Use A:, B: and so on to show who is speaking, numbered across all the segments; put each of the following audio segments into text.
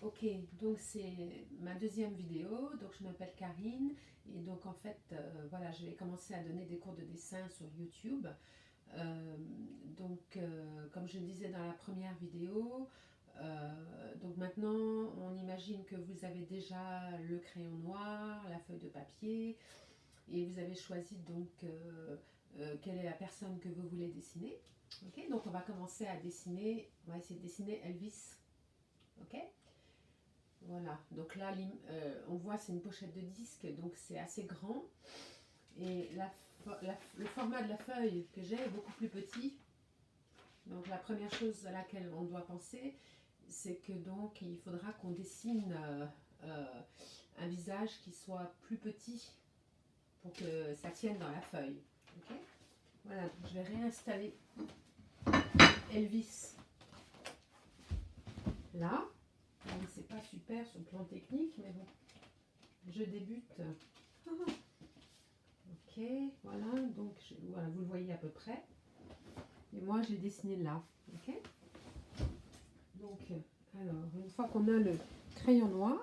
A: Ok, donc c'est ma deuxième vidéo, donc je m'appelle Karine et donc en fait voilà je vais commencer à donner des cours de dessin sur YouTube. Comme je le disais dans la première vidéo, donc maintenant on imagine que vous avez déjà le crayon noir, la feuille de papier et vous avez choisi quelle est la personne que vous voulez dessiner. Ok, donc on va commencer à dessiner, on va essayer de dessiner Elvis. Ok. Voilà, donc là, on voit c'est une pochette de disque, donc c'est assez grand. Et le format de la feuille que j'ai est beaucoup plus petit. Donc la première chose à laquelle on doit penser, c'est que donc il faudra qu'on dessine euh, un visage qui soit plus petit pour que ça tienne dans la feuille. Ok. Voilà, donc je vais réinstaller Elvis là. Donc c'est pas super sur le plan technique, mais bon, je débute. Ok, voilà, donc voilà, vous le voyez à peu près. Et moi, je l'ai dessiné là. Ok. Donc, alors, une fois qu'on a le crayon noir,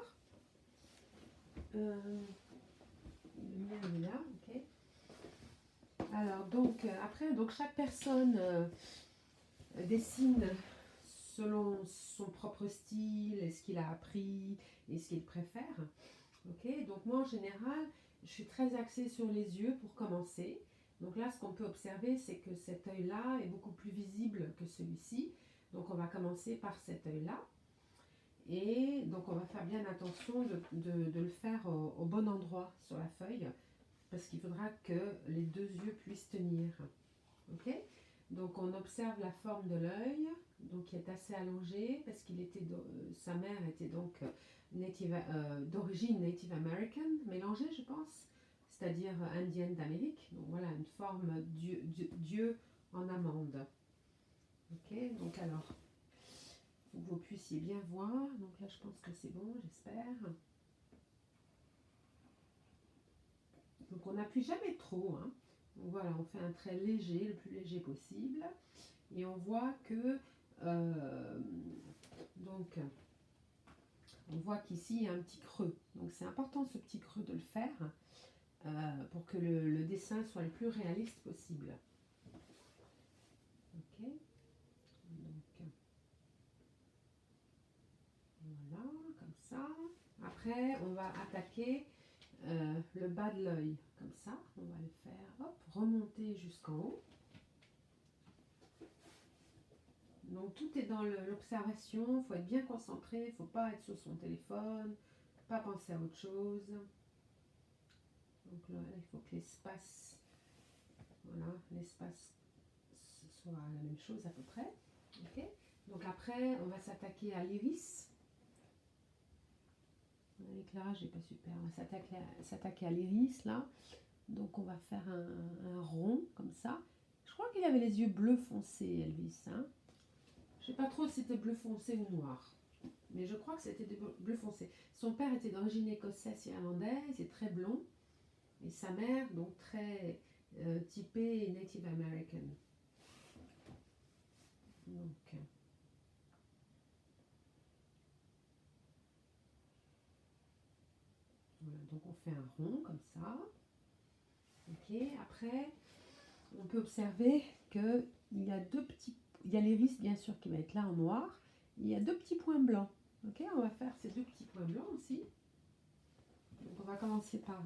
A: le mien il est là. Ok. Alors, donc, après, donc chaque personne dessine selon son propre style et ce qu'il a appris et ce qu'il préfère. Ok. Donc, moi, en général, je suis très axée sur les yeux pour commencer. Donc là, ce qu'on peut observer, c'est que cet œil-là est beaucoup plus visible que celui-ci. Donc on va commencer par cet œil-là. Et donc on va faire bien attention de le faire au bon endroit sur la feuille, parce qu'il faudra que les deux yeux puissent tenir. Ok. Donc on observe la forme de l'œil, donc qui est assez allongé, parce sa mère était donc d'origine Native American, mélangée je pense, c'est-à-dire indienne d'Amérique. Donc voilà, une forme Dieu en amande. Ok, donc alors, pour que vous puissiez bien voir, donc là je pense que c'est bon, j'espère. Donc on n'appuie jamais trop, hein. Donc voilà, on fait un trait léger, le plus léger possible. Et on voit que euh, donc on voit qu'ici il y a un petit creux. Donc c'est important ce petit creux de le faire pour que le dessin soit le plus réaliste possible. Ok. Donc voilà, comme ça. Après on va attaquer le bas de l'œil, comme ça. On va le faire, hop, remonter jusqu'en haut. Donc tout est dans l'observation, il faut être bien concentré, il ne faut pas être sur son téléphone, pas penser à autre chose. Donc là, il faut que l'espace, voilà, l'espace soit la même chose à peu près. Ok. Donc après, on va s'attaquer à l'iris. L'éclairage n'est pas super. On va s'attaquer à l'iris là. Donc on va faire un rond comme ça. Je crois qu'il avait les yeux bleu foncé, Elvis. Hein. Je ne sais pas trop si c'était bleu foncé ou noir. Mais je crois que c'était bleu foncé. Son père était d'origine écossaise et irlandaise, et très blond. Et sa mère, donc très typée Native American. Donc, voilà, donc on fait un rond comme ça. Ok, après, on peut observer qu'il y a il y a l'iris bien sûr qui va être là en noir. Il y a deux petits points blancs. Ok, on va faire ces deux petits points blancs aussi. Donc on va commencer par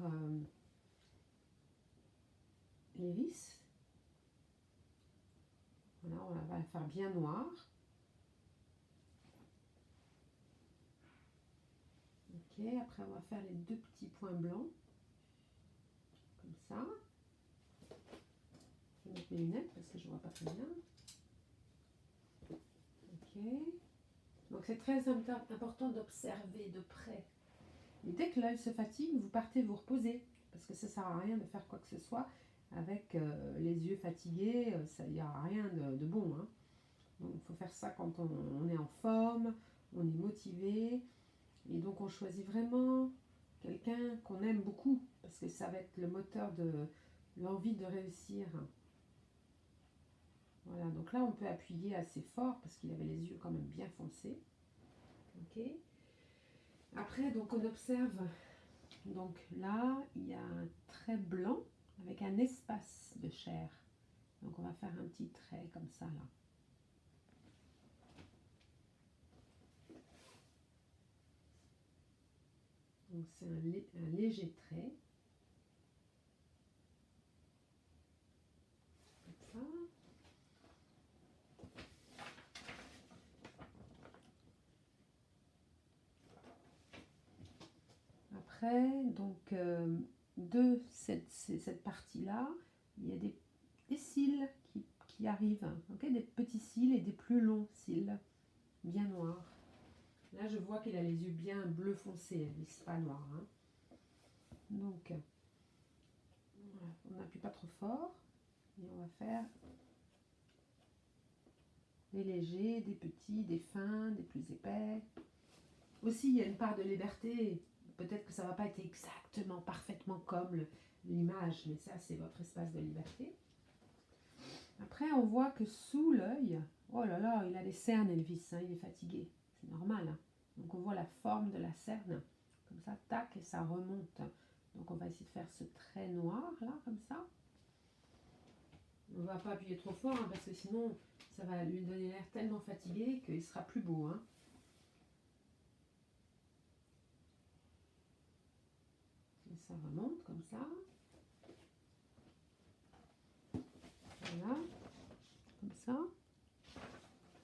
A: l'iris. Voilà, on va le faire bien noir. Ok, après on va faire les deux petits points blancs. Comme ça. Je vais mettre mes lunettes parce que je ne vois pas très bien. Ok. Donc c'est très important d'observer de près. Et dès que l'œil se fatigue, vous partez vous reposer. Parce que ça ne sert à rien de faire quoi que ce soit avec les yeux fatigués. Il n'y a rien de bon. Hein. Donc il faut faire ça quand on est en forme, on est motivé. Et donc on choisit vraiment quelqu'un qu'on aime beaucoup. Parce que ça va être le moteur de l'envie de réussir. Voilà, donc là on peut appuyer assez fort parce qu'il avait les yeux quand même bien foncés. Ok. Après, donc on observe, donc là, il y a un trait blanc avec un espace de chair. Donc on va faire un petit trait comme ça là. Donc c'est un léger trait. Comme ça. Après, donc de cette partie-là, il y a des cils qui arrivent, okay, des petits cils et des plus longs cils, bien noirs. Là, je vois qu'il a les yeux bien bleu foncé, c'est pas noir. Hein. Donc, voilà, on n'appuie pas trop fort et on va faire des légers, des petits, des fins, des plus épais. Aussi, il y a une part de liberté. Peut-être que ça ne va pas être exactement, parfaitement comme l'image, mais ça, c'est votre espace de liberté. Après, on voit que sous l'œil, oh là là, il a des cernes, Elvis, hein, il est fatigué. C'est normal. Hein. Donc, on voit la forme de la cerne, comme ça, tac, et ça remonte. Donc, on va essayer de faire ce trait noir, là, comme ça. On ne va pas appuyer trop fort, hein, parce que sinon, ça va lui donner l'air tellement fatigué qu'il sera plus beau. Hein. Et ça remonte, comme ça. Voilà, comme ça.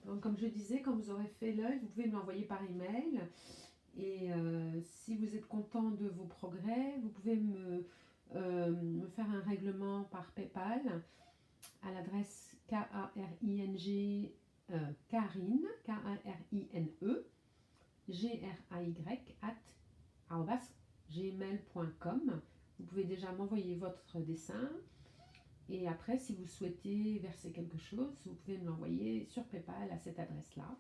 A: Donc, comme je disais, quand vous aurez fait l'œil, vous pouvez me l'envoyer par email. Et si vous êtes content de vos progrès, vous pouvez me faire un règlement par PayPal à l'adresse K-A-R-I-N-G Karine, K-A-R-I-N-E, G-R-A-Y, @gmail.com. Vous pouvez déjà m'envoyer votre dessin. Et après, si vous souhaitez verser quelque chose, vous pouvez me l'envoyer sur PayPal à cette adresse-là.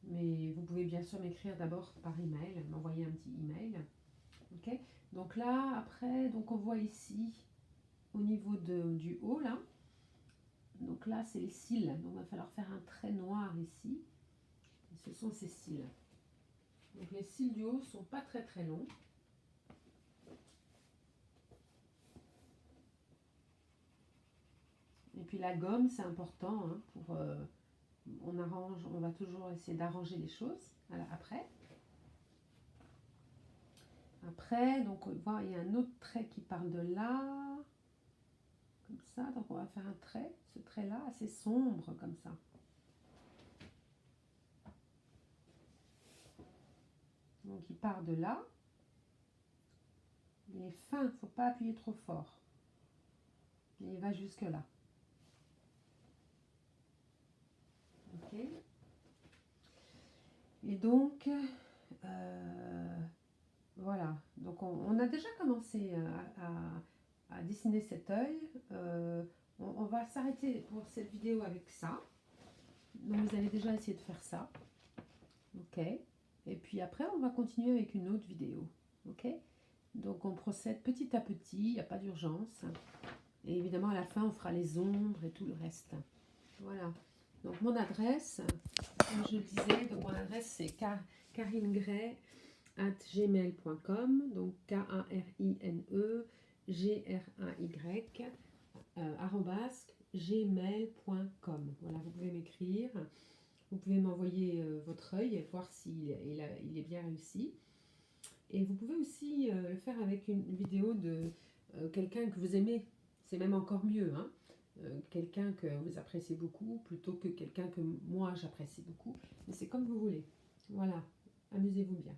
A: Mais vous pouvez bien sûr m'écrire d'abord par email, m'envoyer un petit email. Ok. Donc là, après, donc on voit ici, au niveau du haut, là. Donc là, c'est les cils. Donc il va falloir faire un trait noir ici. Et ce sont ces cils. Donc les cils du haut sont pas très très longs. Et puis la gomme, c'est important hein, pour... on va toujours essayer d'arranger les choses après. Après, donc on voit, il y a un autre trait qui part de là, comme ça. Donc on va faire un trait, ce trait-là, assez sombre, comme ça. Donc il part de là. Il est fin, il ne faut pas appuyer trop fort. Et il va jusque là. Ok. Et donc, voilà. Donc on a déjà commencé à dessiner cet œil. On va s'arrêter pour cette vidéo avec ça. Donc vous allez déjà essayer de faire ça. Ok. Et puis après, on va continuer avec une autre vidéo. Ok. Donc on procède petit à petit, il n'y a pas d'urgence. Et évidemment, à la fin, on fera les ombres et tout le reste. Voilà. Donc mon adresse, comme je le disais, donc mon adresse c'est karinegray@gmail.com. Donc KARINE gmail.com. Voilà, vous pouvez m'écrire. Vous pouvez m'envoyer votre œil et voir s'il il est bien réussi. Et vous pouvez aussi le faire avec une vidéo de quelqu'un que vous aimez. C'est même encore mieux, hein. Quelqu'un que vous appréciez beaucoup plutôt que quelqu'un que moi j'apprécie beaucoup. Mais c'est comme vous voulez. Voilà, amusez-vous bien.